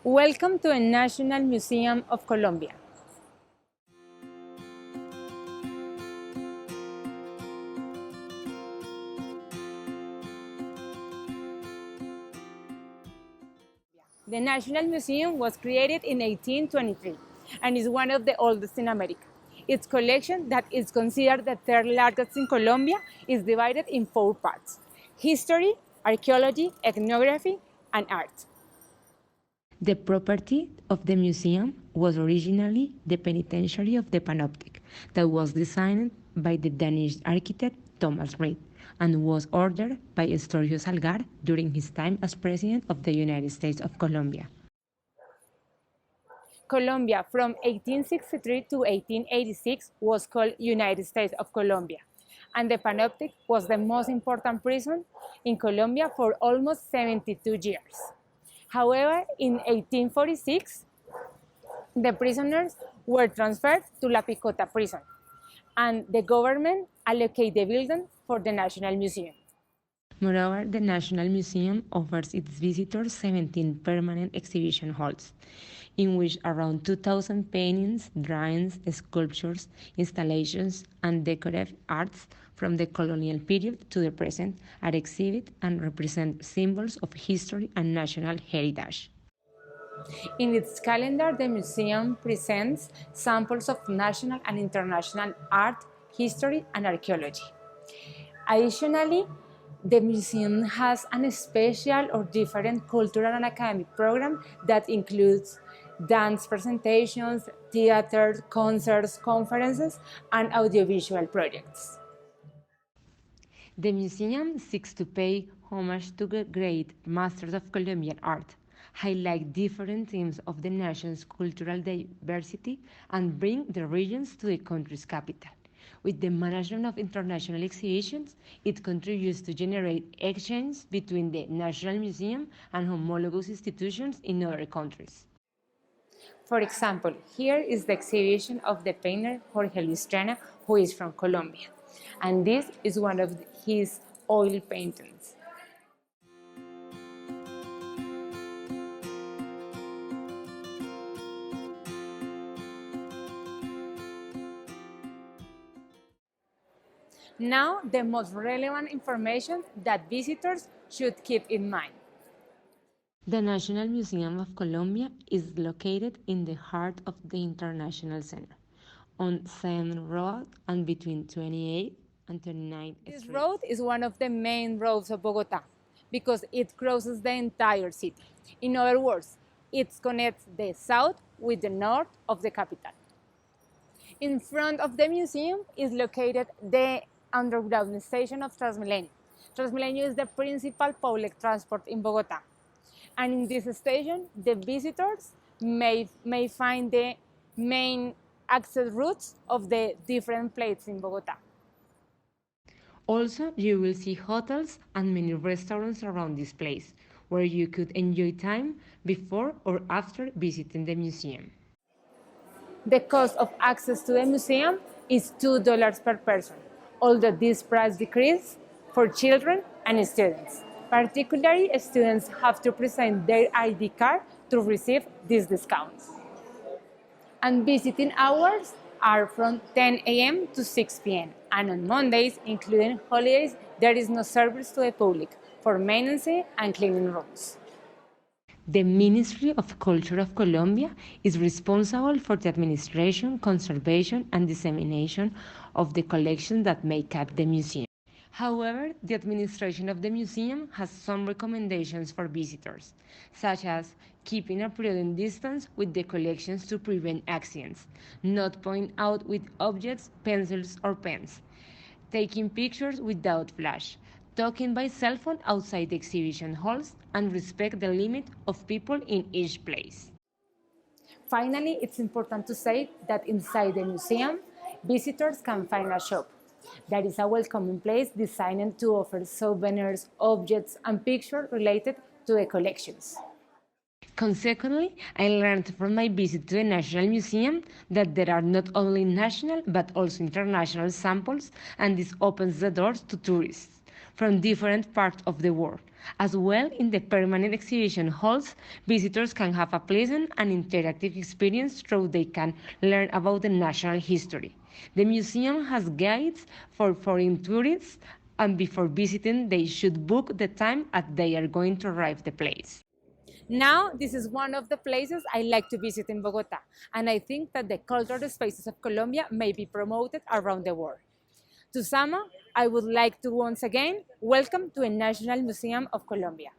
Welcome to the National Museum of Colombia. The National Museum was created in 1823 and is one of the oldest in America. Its collection, that is considered the third largest in Colombia, is divided in 4 parts: history, archaeology, ethnography, and art. The property of the museum was originally the penitentiary of the Panoptic that was designed by the Danish architect Thomas Reid and was ordered by Estorio Salgar during his time as President of the United States of Colombia. Colombia from 1863 to 1886 was called United States of Colombia, and the Panoptic was the most important prison in Colombia for almost 72 years. However, in 1846, the prisoners were transferred to La Picota prison, and the government allocated the building for the National Museum. Moreover, the National Museum offers its visitors 17 permanent exhibition halls, in which around 2,000 paintings, drawings, sculptures, installations, and decorative arts from the colonial period to the present are exhibited and represent symbols of history and national heritage. In its calendar, the museum presents samples of national and international art, history, and archaeology. Additionally, the museum has a special or different cultural and academic program that includes dance presentations, theater, concerts, conferences, and audiovisual projects. The museum seeks to pay homage to the great masters of Colombian art, highlight different themes of the nation's cultural diversity, and bring the regions to the country's capital. With the management of international exhibitions, it contributes to generate exchange between the National Museum and homologous institutions in other countries. For example, here is the exhibition of the painter Jorge Luis Trana, who is from Colombia, and this is one of his oil paintings. Now, the most relevant information that visitors should keep in mind. The National Museum of Colombia is located in the heart of the International Center, on 7th Road and between 28th and 39th This Street. road is one of the main roads of Bogota because it crosses the entire city. In other words, it connects the south with the north of the capital. In front of the museum is located the underground station of Transmilenio. Transmilenio is the principal public transport in Bogota. And in this station, the visitors may find the main access routes of the different places in Bogota. Also, you will see hotels and many restaurants around this place, where you could enjoy time before or after visiting the museum. The cost of access to the museum is $2 per person, although this price decreases for children and students. Particularly, students have to present their ID card to receive these discounts. And visiting hours are from 10 a.m. to 6 p.m. And on Mondays, including holidays, there is no service to the public for maintenance and cleaning rooms. The Ministry of Culture of Colombia is responsible for the administration, conservation, and dissemination of the collections that make up the museum. However, the administration of the museum has some recommendations for visitors, such as keeping a prudent distance with the collections to prevent accidents, not point out with objects, pencils, or pens, taking pictures without flash, talking by cell phone outside the exhibition halls, and respect the limit of people in each place. Finally, it's important to say that inside the museum, visitors can find a shop. That is a welcoming place designed to offer souvenirs, objects, and pictures related to the collections. Consequently, I learned from my visit to the National Museum that there are not only national but also international samples, and this opens the doors to tourists. from different parts of the world. As well, in the permanent exhibition halls, visitors can have a pleasant and interactive experience through they can learn about the national history. The museum has guides for foreign tourists, and before visiting, they should book the time as they are going to arrive the place. Now, this is one of the places I like to visit in Bogota, and I think that the cultural spaces of Colombia may be promoted around the world. To sum up, I would like to once again welcome to the National Museum of Colombia.